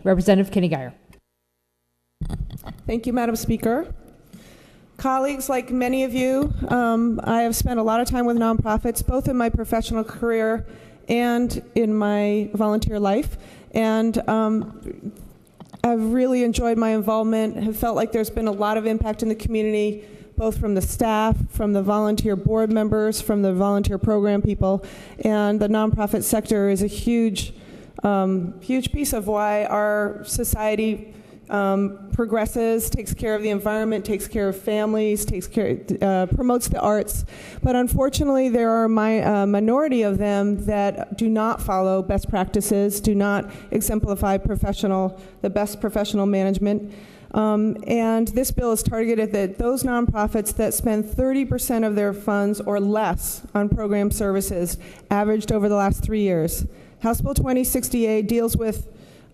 Representative Keny-Guyer. Thank you, Madam Speaker. Colleagues, like many of you, I have spent a lot of time with nonprofits, both in my professional career and in my volunteer life. And I've really enjoyed my involvement, have felt like there's been a lot of impact in the community, both from the staff, from the volunteer board members, from the volunteer program people, and the nonprofit sector is a huge piece of why our society progresses, takes care of the environment, takes care of families, promotes the arts. But unfortunately, there are a minority of them that do not follow best practices, do not exemplify the best professional management. And this bill is targeted at those nonprofits that spend 30% of their funds or less on program services, averaged over the last 3 years. House Bill 2068 deals with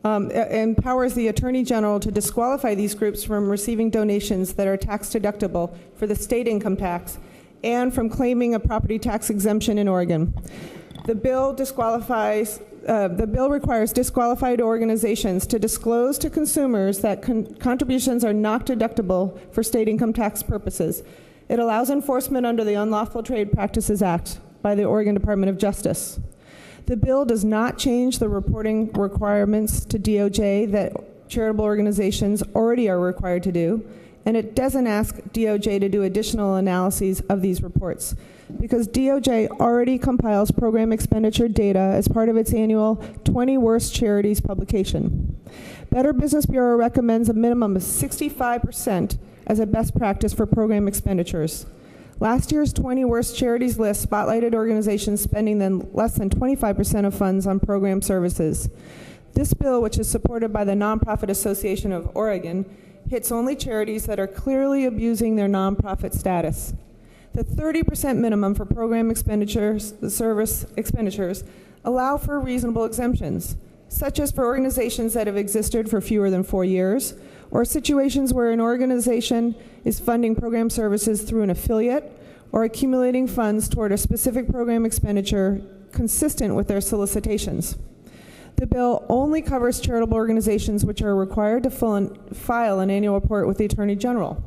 empowers the Attorney General to disqualify these groups from receiving donations that are tax deductible for the state income tax and from claiming a property tax exemption in Oregon. The bill requires disqualified organizations to disclose to consumers that contributions are not deductible for state income tax purposes. It allows enforcement under the Unlawful Trade Practices Act by the Oregon Department of Justice. The bill does not change the reporting requirements to DOJ that charitable organizations already are required to do, and it doesn't ask DOJ to do additional analyses of these reports because DOJ already compiles program expenditure data as part of its annual 20 Worst Charities publication. Better Business Bureau recommends a minimum of 65% as a best practice for program expenditures. Last year's 20 Worst Charities list spotlighted organizations spending less than 25% of funds on program services. This bill, which is supported by the Nonprofit Association of Oregon, hits only charities that are clearly abusing their nonprofit status. The 30% minimum for program service expenditures allow for reasonable exemptions, such as for organizations that have existed for fewer than 4 years, or situations where an organization is funding program services through an affiliate or accumulating funds toward a specific program expenditure consistent with their solicitations. The bill only covers charitable organizations which are required to file an annual report with the Attorney General.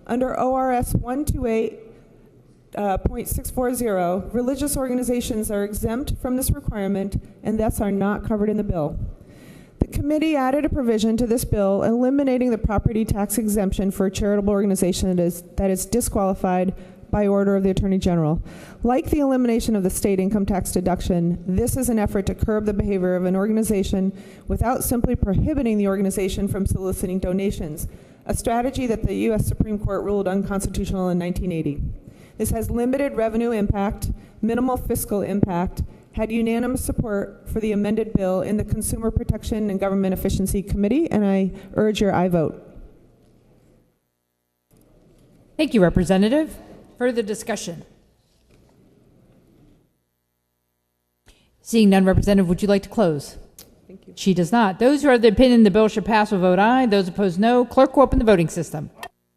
Under ORS 128.640, religious organizations are exempt from this requirement and thus are not covered in the bill. The committee added a provision to this bill eliminating the property tax exemption for a charitable organization that is disqualified by order of the Attorney General. Like the elimination of the state income tax deduction, this is an effort to curb the behavior of an organization without simply prohibiting the organization from soliciting donations, a strategy that the U.S. Supreme Court ruled unconstitutional in 1980. This has limited revenue impact, minimal fiscal impact, had unanimous support for the amended bill in the Consumer Protection and Government Efficiency Committee, and I urge your aye vote. Thank you, Representative. Further discussion? Seeing none, Representative, would you like to close? Thank you. She does not. Those who are of the opinion the bill should pass will vote aye. Those opposed, no. Clerk will open the voting system.